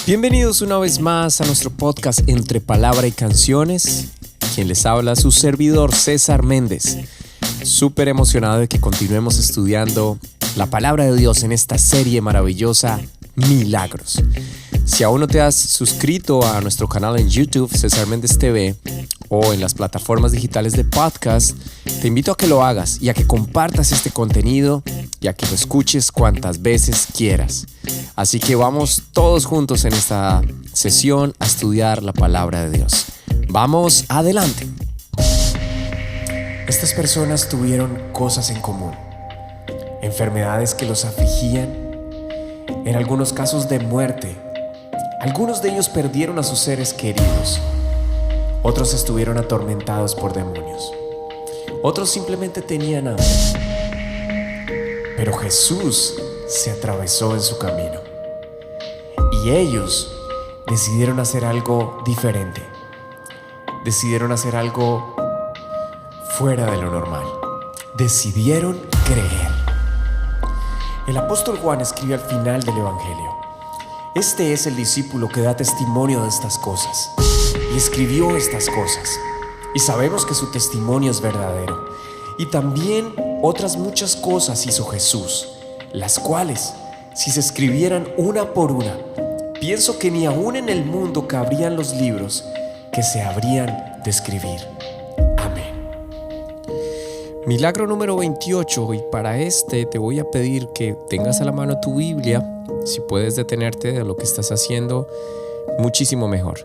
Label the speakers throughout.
Speaker 1: Bienvenidos una vez más a nuestro podcast Entre Palabra y Canciones. Quien les habla, su servidor César Méndez. Súper emocionado de que continuemos estudiando la palabra de Dios en esta serie maravillosa, Milagros. Si aún no te has suscrito a nuestro canal en YouTube, César Méndez TV, o en las plataformas digitales de podcast, te invito a que lo hagas y a que compartas este contenido y a que lo escuches cuantas veces quieras. Así que vamos todos juntos en esta sesión a estudiar la palabra de Dios. ¡Vamos adelante! Estas personas tuvieron cosas en común. Enfermedades que los afligían, en algunos casos de muerte. Algunos de ellos perdieron a sus seres queridos. Otros estuvieron atormentados por demonios. Otros simplemente tenían hambre. Pero Jesús se atravesó en su camino. Y ellos decidieron hacer algo diferente. Decidieron hacer algo fuera de lo normal. Decidieron creer. El apóstol Juan escribe al final del Evangelio: este es el discípulo que da testimonio de estas cosas, y escribió estas cosas, y sabemos que su testimonio es verdadero. Y también otras muchas cosas hizo Jesús, las cuales, si se escribieran una por una, pienso que ni aún en el mundo cabrían los libros que se habrían de escribir. Amén. Milagro número 28, y para este te voy a pedir que tengas a la mano tu Biblia. Si puedes detenerte de lo que estás haciendo, muchísimo mejor.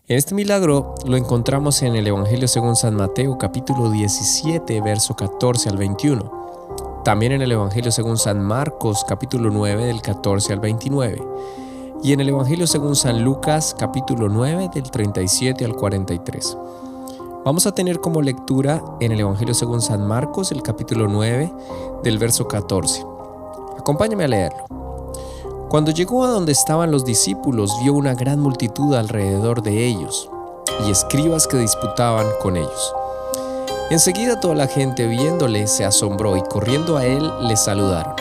Speaker 1: En este milagro lo encontramos en el Evangelio según San Mateo, capítulo 17, verso 14 al 21. También en el Evangelio según San Marcos, capítulo 9, del 14 al 29. Y en el Evangelio según San Lucas, capítulo 9, del 37 al 43. Vamos a tener como lectura en el Evangelio según San Marcos, el capítulo 9, del verso 14. Acompáñame a leerlo. Cuando llegó a donde estaban los discípulos, vio una gran multitud alrededor de ellos y escribas que disputaban con ellos. Enseguida toda la gente, viéndole, se asombró y corriendo a él les saludaron.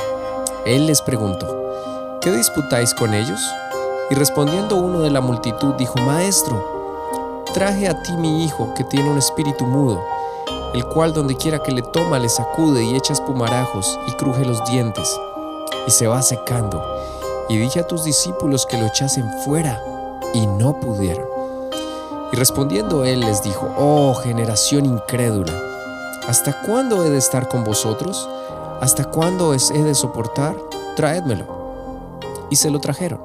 Speaker 1: Él les preguntó: ¿qué disputáis con ellos? Y respondiendo uno de la multitud dijo: Maestro, traje a ti mi hijo que tiene un espíritu mudo, el cual donde quiera que le toma le sacude y echa espumarajos y cruje los dientes y se va secando. Y dije a tus discípulos que lo echasen fuera, y no pudieron. Y respondiendo él les dijo: Oh, generación incrédula, ¿hasta cuándo he de estar con vosotros? ¿Hasta cuándo he de soportar? Traédmelo. Y se lo trajeron.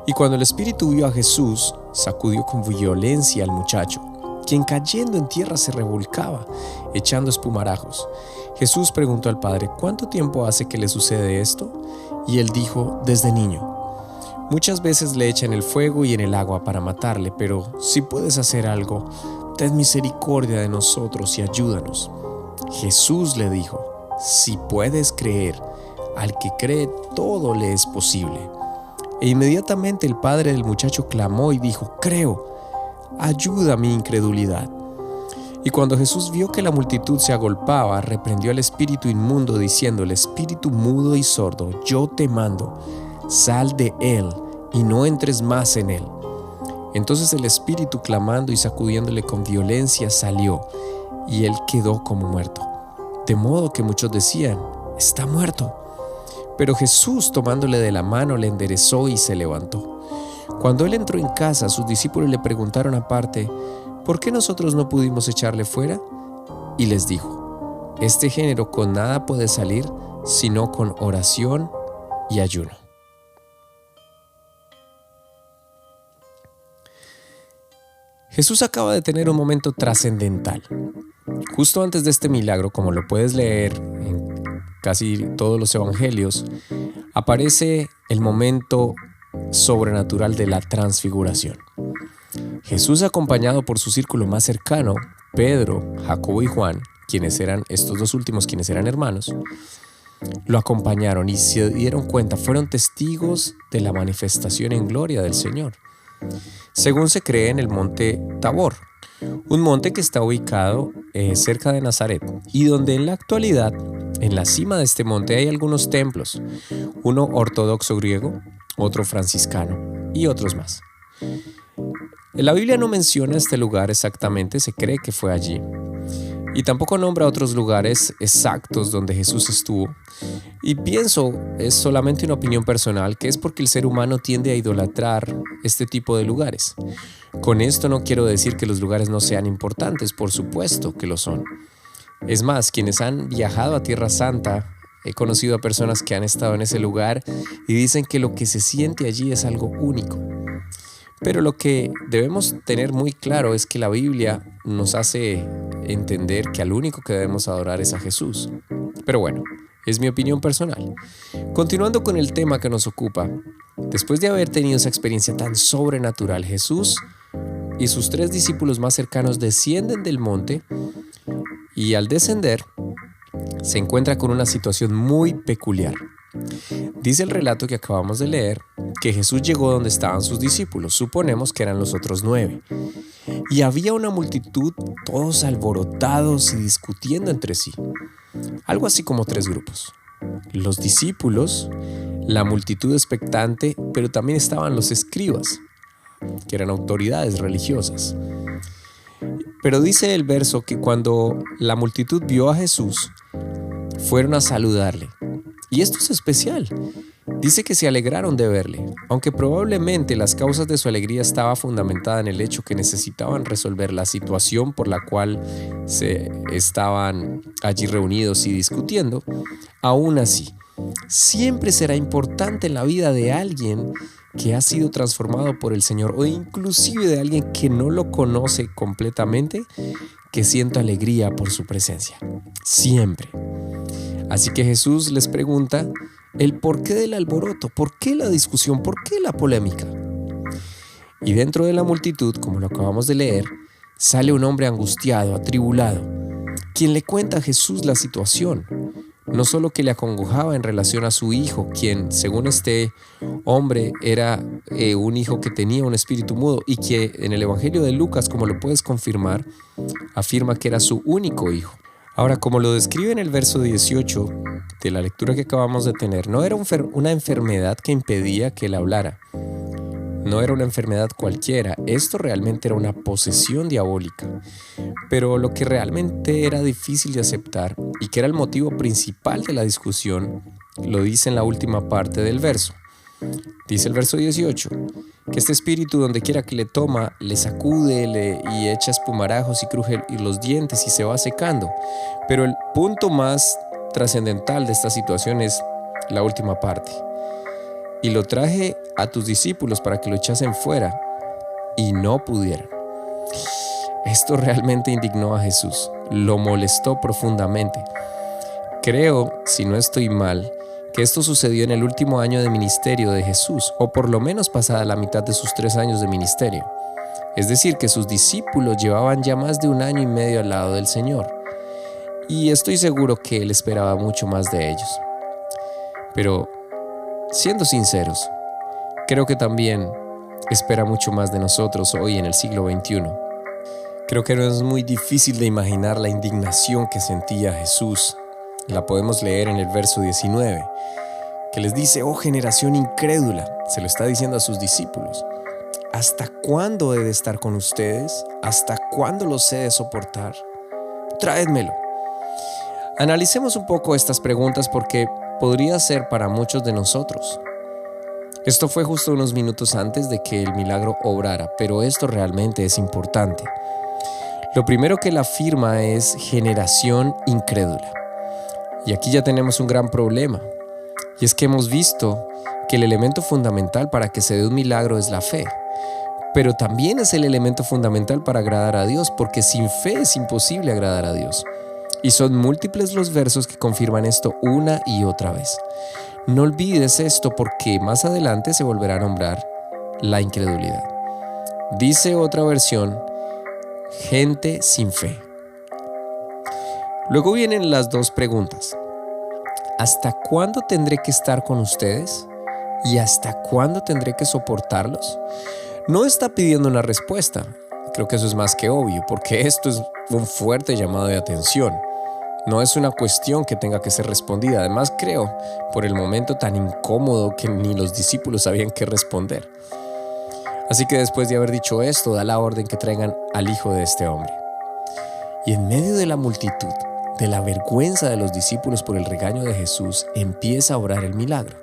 Speaker 1: Y cuando el espíritu vio a Jesús, sacudió con violencia al muchacho, quien cayendo en tierra se revolcaba, echando espumarajos. Jesús preguntó al padre: ¿cuánto tiempo hace que le sucede esto? Y él dijo: desde niño. Muchas veces le echan el fuego y en el agua para matarle, pero si puedes hacer algo, ten misericordia de nosotros y ayúdanos. Jesús le dijo: si puedes creer, al que cree todo le es posible. E inmediatamente el padre del muchacho clamó y dijo: creo, ayuda mi incredulidad. Y cuando Jesús vio que la multitud se agolpaba, reprendió al espíritu inmundo, diciéndole: espíritu mudo y sordo, yo te mando, sal de él y no entres más en él. Entonces el espíritu, clamando y sacudiéndole con violencia, salió, y él quedó como muerto. De modo que muchos decían: está muerto. Pero Jesús, tomándole de la mano, le enderezó y se levantó. Cuando él entró en casa, sus discípulos le preguntaron aparte: ¿por qué nosotros no pudimos echarle fuera? Y les dijo: este género con nada puede salir, sino con oración y ayuno. Jesús acaba de tener un momento trascendental. Justo antes de este milagro, como lo puedes leer en casi todos los evangelios, aparece el momento sobrenatural de la transfiguración. Jesús, acompañado por su círculo más cercano, Pedro, Jacobo y Juan, quienes eran estos dos últimos, quienes eran hermanos, lo acompañaron y se dieron cuenta, fueron testigos de la manifestación en gloria del Señor. Según se cree, en el monte Tabor, un monte que está ubicado cerca de Nazaret y donde en la actualidad, en la cima de este monte hay algunos templos, uno ortodoxo griego, otro franciscano. y otros más. La Biblia no menciona este lugar exactamente, se cree que fue allí. Y tampoco nombra otros lugares exactos donde Jesús estuvo. Y pienso, es solamente una opinión personal, que es porque el ser humano tiende a idolatrar este tipo de lugares. Con esto no quiero decir que los lugares no sean importantes, por supuesto que lo son. Es más, quienes han viajado a Tierra Santa, he conocido a personas que han estado en ese lugar y dicen que lo que se siente allí es algo único. Pero lo que debemos tener muy claro es que la Biblia nos hace entender que al único que debemos adorar es a Jesús. Pero bueno, es mi opinión personal. Continuando con el tema que nos ocupa, después de haber tenido esa experiencia tan sobrenatural, Jesús y sus 3 discípulos más cercanos descienden del monte y al descender se encuentra con una situación muy peculiar. Dice el relato que acabamos de leer que Jesús llegó donde estaban sus discípulos, suponemos que eran los otros 9, y había una multitud, todos alborotados y discutiendo entre sí, algo así como 3 grupos. Los discípulos, la multitud expectante, pero también estaban los escribas, que eran autoridades religiosas. Pero dice el verso que cuando la multitud vio a Jesús, fueron a saludarle. Y esto es especial. Dice que se alegraron de verle, aunque probablemente las causas de su alegría estaba fundamentada en el hecho que necesitaban resolver la situación por la cual se estaban allí reunidos y discutiendo. Aún así, siempre será importante en la vida de alguien que ha sido transformado por el Señor o inclusive de alguien que no lo conoce completamente, que sienta alegría por su presencia. Siempre. Así que Jesús les pregunta el porqué del alboroto, por qué la discusión, por qué la polémica. Y dentro de la multitud, como lo acabamos de leer, sale un hombre angustiado, atribulado, quien le cuenta a Jesús la situación. No solo que le acongojaba en relación a su hijo, quien, según este hombre, era un hijo que tenía un espíritu mudo y que en el Evangelio de Lucas, como lo puedes confirmar, afirma que era su único hijo. Ahora, como lo describe en el verso 18 de la lectura que acabamos de tener, no era una enfermedad que impedía que él hablara. No era una enfermedad cualquiera, esto realmente era una posesión diabólica. Pero lo que realmente era difícil de aceptar y que era el motivo principal de la discusión, lo dice en la última parte del verso. Dice el verso 18, que este espíritu donde quiera que le toma, le sacude y echa espumarajos y cruje los dientes y se va secando. Pero el punto más trascendental de esta situación es la última parte. Y lo traje a tus discípulos para que lo echasen fuera, y no pudieron. Esto realmente indignó a Jesús, lo molestó profundamente. Creo, si no estoy mal, que esto sucedió en el último año de ministerio de Jesús, o por lo menos pasada la mitad de sus 3 años de ministerio. Es decir, que sus discípulos llevaban ya más de 1 año y medio al lado del Señor. Y estoy seguro que Él esperaba mucho más de ellos. Pero, siendo sinceros, creo que también espera mucho más de nosotros hoy en el siglo XXI. Creo que no es muy difícil de imaginar la indignación que sentía Jesús. La podemos leer en el verso 19, que les dice: oh generación incrédula, se lo está diciendo a sus discípulos. ¿Hasta cuándo he de estar con ustedes? ¿Hasta cuándo los he de soportar? Traédmelo. Analicemos un poco estas preguntas porque podría ser para muchos de nosotros. Esto fue justo unos minutos antes de que el milagro obrara, pero esto realmente es importante. Lo primero que él afirma es generación incrédula. Y aquí ya tenemos un gran problema, y es que hemos visto que el elemento fundamental para que se dé un milagro es la fe, pero también es el elemento fundamental para agradar a Dios, porque sin fe es imposible agradar a Dios. Y son múltiples los versos que confirman esto una y otra vez. No olvides esto porque más adelante se volverá a nombrar la incredulidad. Dice otra versión, gente sin fe. Luego vienen las 2 preguntas. ¿Hasta cuándo tendré que estar con ustedes? ¿Y hasta cuándo tendré que soportarlos? No está pidiendo una respuesta. Creo que eso es más que obvio, porque esto es un fuerte llamado de atención. No es una cuestión que tenga que ser respondida. Además, creo, por el momento tan incómodo que ni los discípulos sabían qué responder. Así que después de haber dicho esto, da la orden que traigan al hijo de este hombre. Y en medio de la multitud, de la vergüenza de los discípulos por el regaño de Jesús, empieza a obrar el milagro.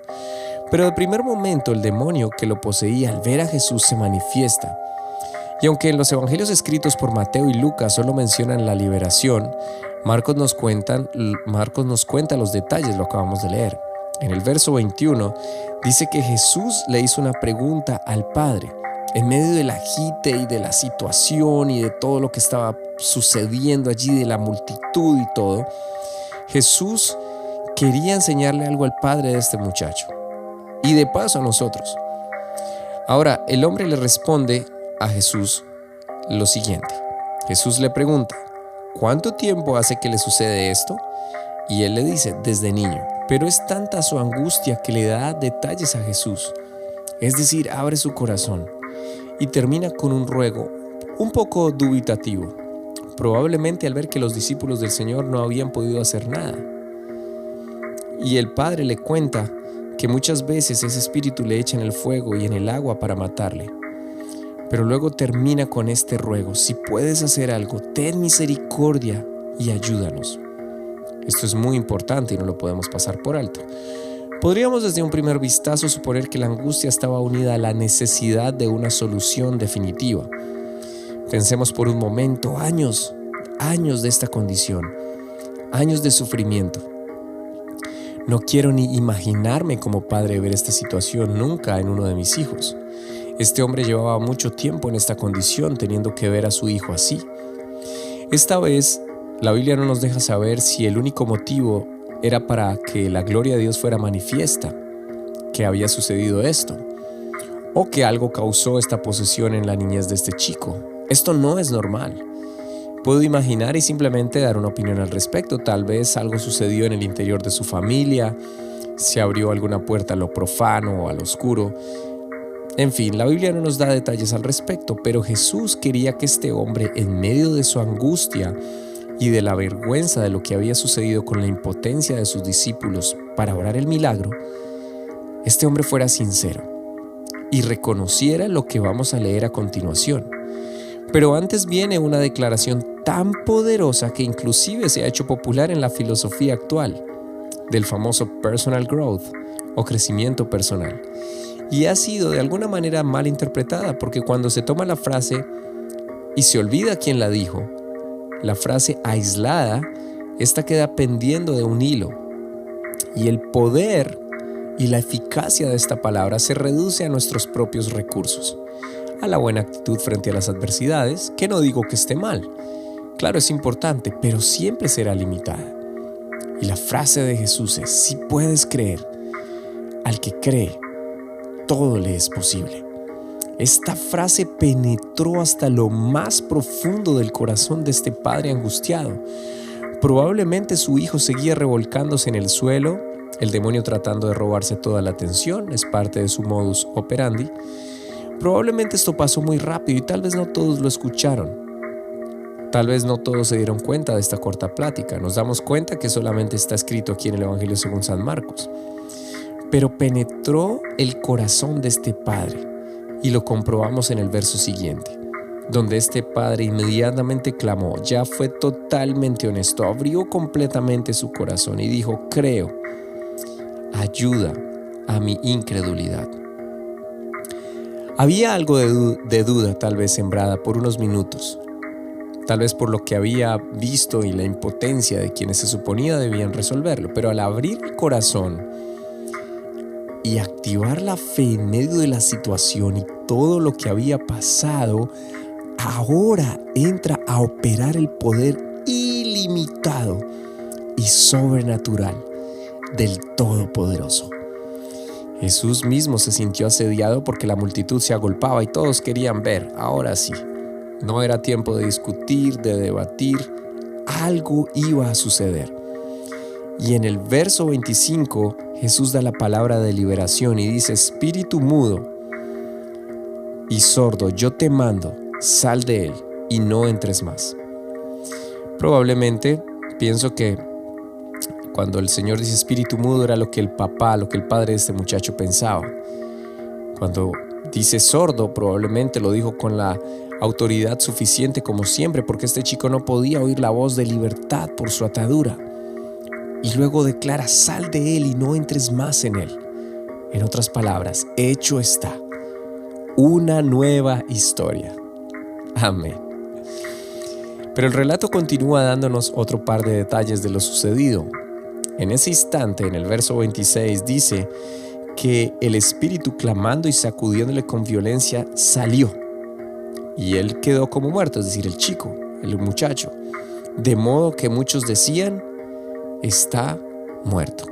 Speaker 1: Pero de primer momento el demonio que lo poseía al ver a Jesús se manifiesta. Y aunque en los evangelios escritos por Mateo y Lucas solo mencionan la liberación, Marcos nos cuenta los detalles, lo acabamos de leer. En el verso 21 dice que Jesús le hizo una pregunta al Padre. En medio del agite y de la situación y de todo lo que estaba sucediendo allí, de la multitud y todo, Jesús quería enseñarle algo al padre de este muchacho y de paso a nosotros. Ahora, el hombre le responde a Jesús lo siguiente. Jesús le pregunta, ¿cuánto tiempo hace que le sucede esto? Y él le dice, desde niño. Pero es tanta su angustia que le da detalles a Jesús. Es decir, abre su corazón. Y termina con un ruego un poco dubitativo, probablemente al ver que los discípulos del Señor no habían podido hacer nada. Y el padre le cuenta que muchas veces ese espíritu le echa en el fuego y en el agua para matarle. Pero luego termina con este ruego, si puedes hacer algo, ten misericordia y ayúdanos. Esto es muy importante y no lo podemos pasar por alto. Podríamos desde un primer vistazo suponer que la angustia estaba unida a la necesidad de una solución definitiva. Pensemos por un momento, años de esta condición, años de sufrimiento. No quiero ni imaginarme como padre ver esta situación nunca en uno de mis hijos. Este hombre llevaba mucho tiempo en esta condición, teniendo que ver a su hijo así. Esta vez, la Biblia no nos deja saber si el único motivo era para que la gloria de Dios fuera manifiesta, que había sucedido esto, o que algo causó esta posesión en la niñez de este chico. Esto no es normal. Puedo imaginar y simplemente dar una opinión al respecto. Tal vez algo sucedió en el interior de su familia, se abrió alguna puerta a lo profano o a lo oscuro. En fin, la Biblia no nos da detalles al respecto, pero Jesús quería que este hombre, en medio de su angustia y de la vergüenza de lo que había sucedido con la impotencia de sus discípulos para orar el milagro, este hombre fuera sincero y reconociera lo que vamos a leer a continuación. Pero antes viene una declaración tan poderosa que inclusive se ha hecho popular en la filosofía actual, del famoso personal growth o crecimiento personal. Y ha sido de alguna manera mal interpretada, porque cuando se toma la frase y se olvida quién la dijo, la frase aislada, esta queda pendiendo de un hilo. Y el poder y la eficacia de esta palabra se reduce a nuestros propios recursos, a la buena actitud frente a las adversidades, que no digo que esté mal. Claro, es importante, pero siempre será limitada. Y la frase de Jesús es, si puedes creer, al que cree, todo le es posible. Esta frase penetró hasta lo más profundo del corazón de este padre angustiado. Probablemente su hijo seguía revolcándose en el suelo, el demonio tratando de robarse toda la atención, es parte de su modus operandi. Probablemente esto pasó muy rápido y tal vez no todos lo escucharon. Tal vez no todos se dieron cuenta de esta corta plática. Nos damos cuenta que solamente está escrito aquí en el Evangelio según San Marcos. Pero penetró el corazón de este padre y lo comprobamos en el verso siguiente, donde este padre inmediatamente clamó, ya fue totalmente honesto, abrió completamente su corazón y dijo, creo, ayuda a mi incredulidad. Había algo de duda tal vez sembrada por unos minutos, tal vez por lo que había visto y la impotencia de quienes se suponía debían resolverlo, pero al abrir el corazón y activar la fe en medio de la situación y todo lo que había pasado, ahora entra a operar el poder ilimitado y sobrenatural del Todopoderoso. Jesús mismo se sintió asediado porque la multitud se agolpaba y todos querían ver. Ahora sí, no era tiempo de discutir, de debatir, algo iba a suceder. Y en el verso 25, Jesús da la palabra de liberación y dice, espíritu mudo y sordo, yo te mando, sal de él y no entres más. Probablemente pienso que cuando el Señor dice espíritu mudo era lo que el padre de este muchacho pensaba. Cuando Dice sordo, probablemente lo dijo con la autoridad suficiente como siempre, porque este chico no podía oír la voz de libertad por su atadura. Y luego declara: sal de él y no entres más en él. En otras palabras, hecho está. Una nueva historia. Amén. Pero el relato continúa dándonos otro par de detalles de lo sucedido. En ese instante, en el verso 26, dice que el espíritu, clamando y sacudiéndole con violencia, salió. Y él quedó como muerto, es decir, el chico, el muchacho. De modo que muchos decían: está muerto.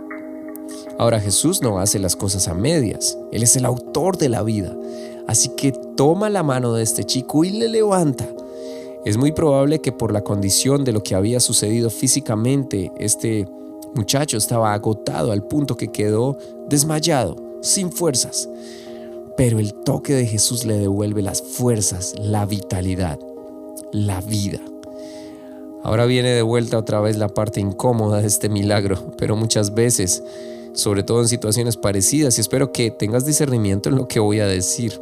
Speaker 1: Ahora, Jesús no hace las cosas a medias. Él es el autor de la vida. Así que toma la mano de este chico y le levanta. Es muy probable que por la condición de lo que había sucedido físicamente, este muchacho estaba agotado al punto que quedó desmayado, sin fuerzas. Pero el toque de Jesús le devuelve las fuerzas, la vitalidad, la vida. Ahora viene de vuelta otra vez la parte incómoda de este milagro, pero muchas veces, sobre todo en situaciones parecidas, y espero que tengas discernimiento en lo que voy a decir.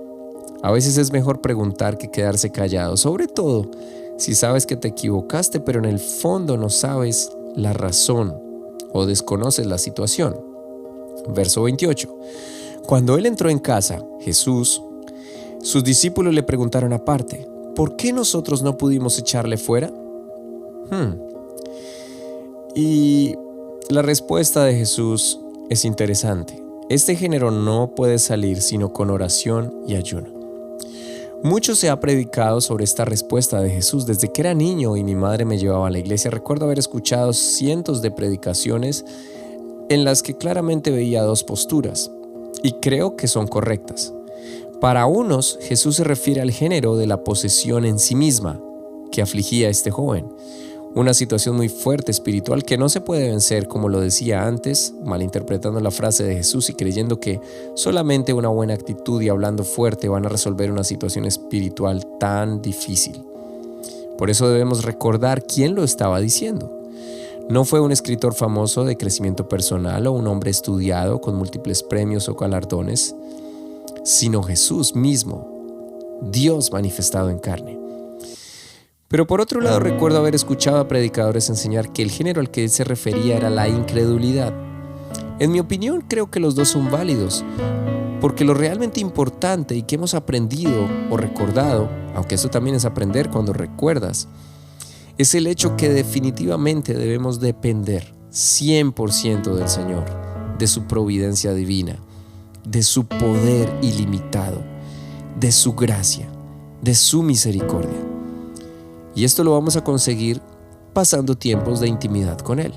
Speaker 1: A veces es mejor preguntar que quedarse callado, sobre todo si sabes que te equivocaste, pero en el fondo no sabes la razón o desconoces la situación. Verso 28. Cuando él entró en casa, Jesús, sus discípulos le preguntaron aparte: ¿por qué nosotros no pudimos echarle fuera? Y la respuesta de Jesús es interesante. Este género no puede salir sino con oración y ayuno. Mucho se ha predicado sobre esta respuesta de Jesús. Desde que era niño y mi madre me llevaba a la iglesia, recuerdo haber escuchado cientos de predicaciones en las que claramente veía dos posturas, y creo que son correctas. Para unos, Jesús se refiere al género de la posesión en sí misma que afligía a este joven. Una situación muy fuerte espiritual que no se puede vencer, como lo decía antes, malinterpretando la frase de Jesús y creyendo que solamente una buena actitud y hablando fuerte van a resolver una situación espiritual tan difícil. Por eso debemos recordar quién lo estaba diciendo. No fue un escritor famoso de crecimiento personal o un hombre estudiado con múltiples premios o galardones, sino Jesús mismo, Dios manifestado en carne. Pero por otro lado, recuerdo haber escuchado a predicadores enseñar que el género al que él se refería era la incredulidad. En mi opinión, creo que los dos son válidos, porque lo realmente importante y que hemos aprendido o recordado, aunque eso también es aprender cuando recuerdas, es el hecho que definitivamente debemos depender 100% del Señor, de su providencia divina, de su poder ilimitado, de su gracia, de su misericordia. Y esto lo vamos a conseguir pasando tiempos de intimidad con Él.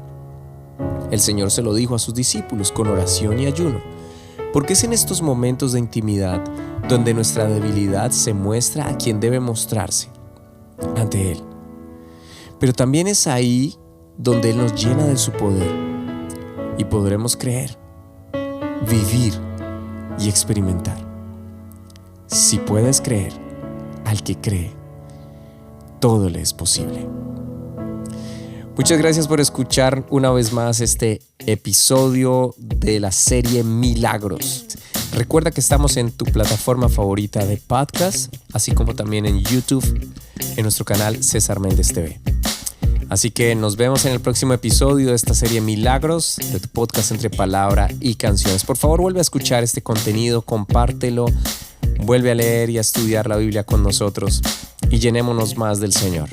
Speaker 1: El Señor se lo dijo a sus discípulos con oración y ayuno, porque es en estos momentos de intimidad donde nuestra debilidad se muestra a quien debe mostrarse, ante Él. Pero también es ahí donde Él nos llena de su poder y podremos creer, vivir y experimentar. Si puedes creer, al que cree, todo le es posible. Muchas gracias por escuchar una vez más este episodio de la serie Milagros. Recuerda que estamos en tu plataforma favorita de podcast, así como también en YouTube, en nuestro canal César Méndez TV. Así que nos vemos en el próximo episodio de esta serie Milagros, de tu podcast entre palabra y canciones. Por favor, vuelve a escuchar este contenido, compártelo, vuelve a leer y a estudiar la Biblia con nosotros y llenémonos más del Señor.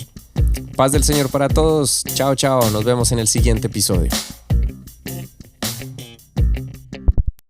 Speaker 1: Paz del Señor para todos. Chao, chao. Nos vemos en el siguiente episodio.